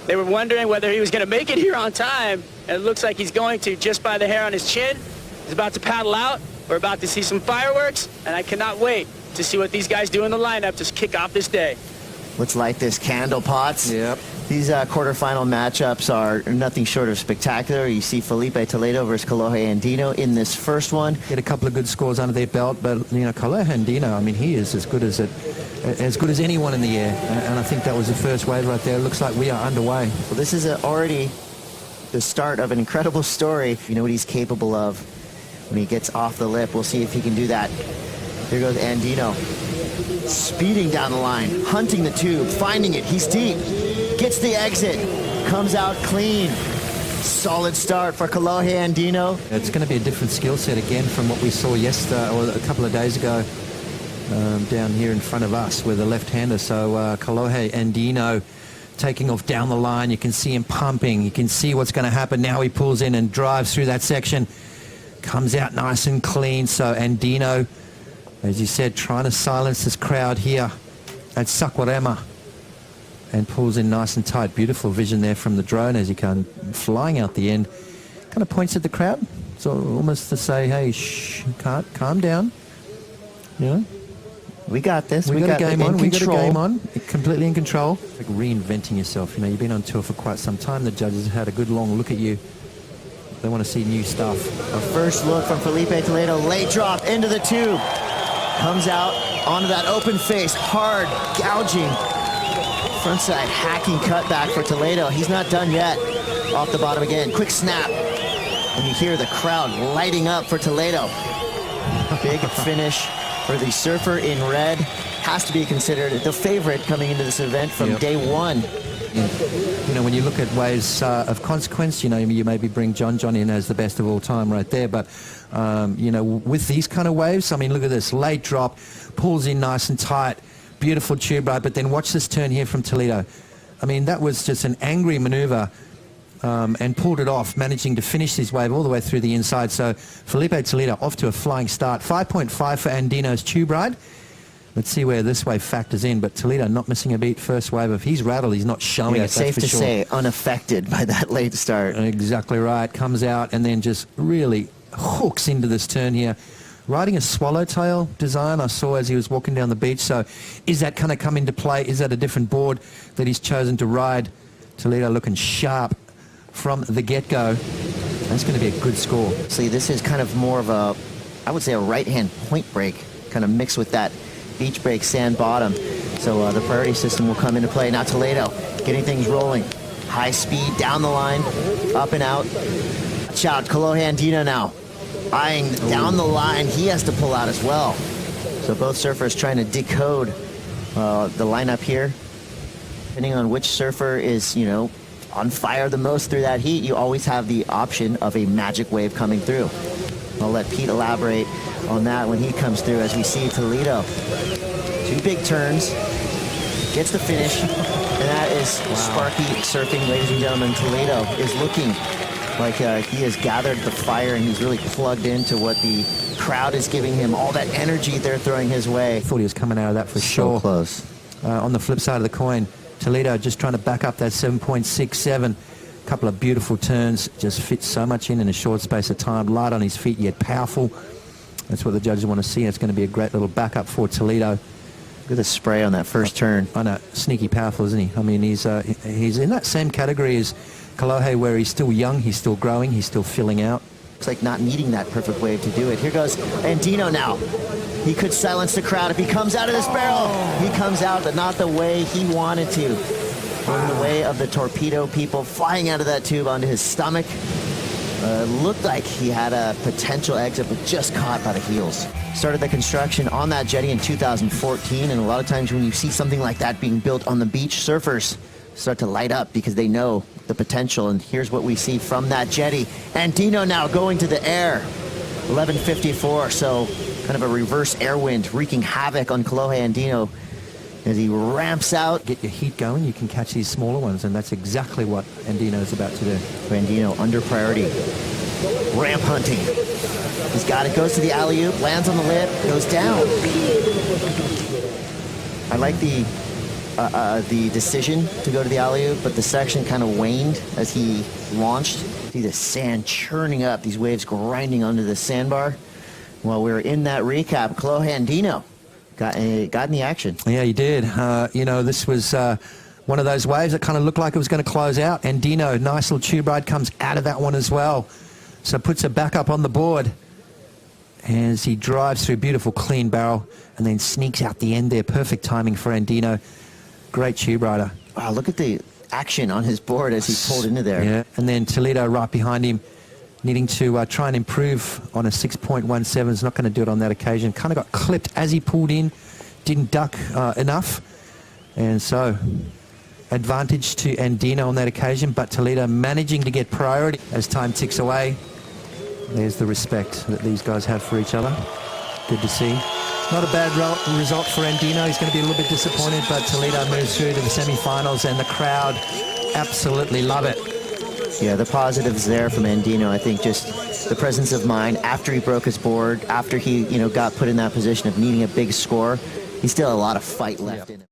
They were wondering whether he was going to make it here on time, and it looks like he's going to just by the hair on his chin. He's about to paddle out. We're about to see some fireworks, and I cannot wait to see what these guys do in the lineup to kick off this day. Let's light this candle, Potts. Yep. These quarterfinal matchups are nothing short of spectacular. You see Filipe Toledo versus Kolohe Andino in this first one. Get a couple of good scores under their belt, but Kolohe Andino, I mean, he is as good as anyone in the air, and I think that was the first wave right there. It looks like we are underway. Well, this is already the start of an incredible story. You know what he's capable of when he gets off the lip. We'll see if he can do that. Here goes Andino, speeding down the line, hunting the tube, finding it. He's deep, gets the exit, comes out clean. Solid start for Kolohe Andino. It's going to be a different skill set again from what we saw yesterday or a couple of days ago down here in front of us with the left-hander. So Kolohe Andino taking off down the line. You can see him pumping. You can see what's going to happen. Now he pulls in and drives through that section. Comes out nice and clean. So Andino, as you said, trying to silence this crowd here at Saquarema, and pulls in nice and tight. Beautiful vision there from the drone as he comes flying out the end. Kind of points at the crowd, so almost to say, hey, shh, calm down. You know, we got this. We got a game on. We got a game on. Completely in control. Like reinventing yourself. You know, you've been on tour for quite some time. The judges have had a good long look at you. They want to see new stuff. A first look from Filipe Toledo. Late drop into the tube. Comes out onto that open face. Hard gouging. Frontside hacking cutback for Toledo. He's not done yet. Off the bottom again. Quick snap. And you hear the crowd lighting up for Toledo. Big finish for the surfer in red. Has to be considered the favorite coming into this event from day one. You know, when you look at waves of consequence, you know, you maybe bring John in as the best of all time right there. But, you know, with these kind of waves, I mean, look at this. Late drop, pulls in nice and tight. Beautiful tube ride, but then watch this turn here from Toledo. I mean, that was just an angry maneuver and pulled it off, managing to finish his wave all the way through the inside. So Filipe Toledo off to a flying start. 5.5 for Andino's tube ride. Let's see where this wave factors in, but Toledo not missing a beat. First wave. If he's rattled, he's not showing it, safe to say, unaffected by that late start. Exactly right. Comes out and then just really hooks into this turn here. Riding a swallowtail design I saw as he was walking down the beach. So is that kind of come into play? Is that a different board that he's chosen to ride? Toledo looking sharp from the get-go. That's going to be a good score. See, this is kind of more of a, I would say, a right-hand point break, kind of mixed with that beach break sand bottom. So the priority system will come into play. Now Toledo getting things rolling. High speed down the line, up and out. Watch out, Kolohe Andino now. Eyeing down the line, he has to pull out as well. So both surfers trying to decode the lineup here. Depending on which surfer is, you know, on fire the most through that heat, you always have the option of a magic wave coming through. I'll let Pete elaborate on that when he comes through as we see Toledo. Two big turns, gets the finish, and that is Sparky surfing, ladies and gentlemen. Toledo is looking like he has gathered the fire and he's really plugged into what the crowd is giving him, all that energy they're throwing his way. Thought he was coming out of that for sure. So close. On the flip side of the coin, Toledo just trying to back up that 7.67. Couple of beautiful turns, just fits so much in a short space of time. Light on his feet, yet powerful. That's what the judges want to see. It's going to be a great little backup for Toledo. Look at the spray on that first turn. I know, sneaky powerful, isn't he? I mean, he's in that same category as Kolohe, where he's still young, he's still growing, he's still filling out. Looks like not needing that perfect wave to do it. Here goes Andino now. He could silence the crowd if he comes out of this barrel. He comes out, but not the way he wanted to. In the way of the torpedo people flying out of that tube onto his stomach. Looked like he had a potential exit, but just caught by the heels. Started the construction on that jetty in 2014, and a lot of times when you see something like that being built on the beach, surfers start to light up because they know the potential, and here's what we see from that jetty. Andino now going to the air. 11:54, so kind of a reverse air wind wreaking havoc on Kolohe Andino as he ramps out. Get your heat going, you can catch these smaller ones, and that's exactly what Andino's about to do. Andino under priority. Ramp hunting. He's got it, goes to the alley-oop, lands on the lip, goes down. I like the the decision to go to the alley-oop, but the section kind of waned as he launched. See the sand churning up, these waves grinding onto the sandbar. While we were in that recap, Kolohe Andino got in the action. Yeah, he did. You know, this was one of those waves that kind of looked like it was going to close out. Andino, nice little tube ride, comes out of that one as well. So puts it back up on the board as he drives through a beautiful clean barrel and then sneaks out the end there. Perfect timing for Andino. Great tube rider. Wow, look at the action on his board as he pulled into there. Yeah, and then Toledo right behind him, needing to try and improve on a 6.17. Is not going to do it on that occasion. Kind of got clipped as he pulled in, didn't duck enough. And so advantage to Andino on that occasion, but Toledo managing to get priority as time ticks away. There's the respect that these guys have for each other. Good to see. Not a bad result for Andino. He's going to be a little bit disappointed, but Toledo moves through to the semi-finals, and the crowd absolutely love it. Yeah, the positives there from Andino, I think just the presence of mind after he broke his board, after he, got put in that position of needing a big score. He still had a lot of fight left in him.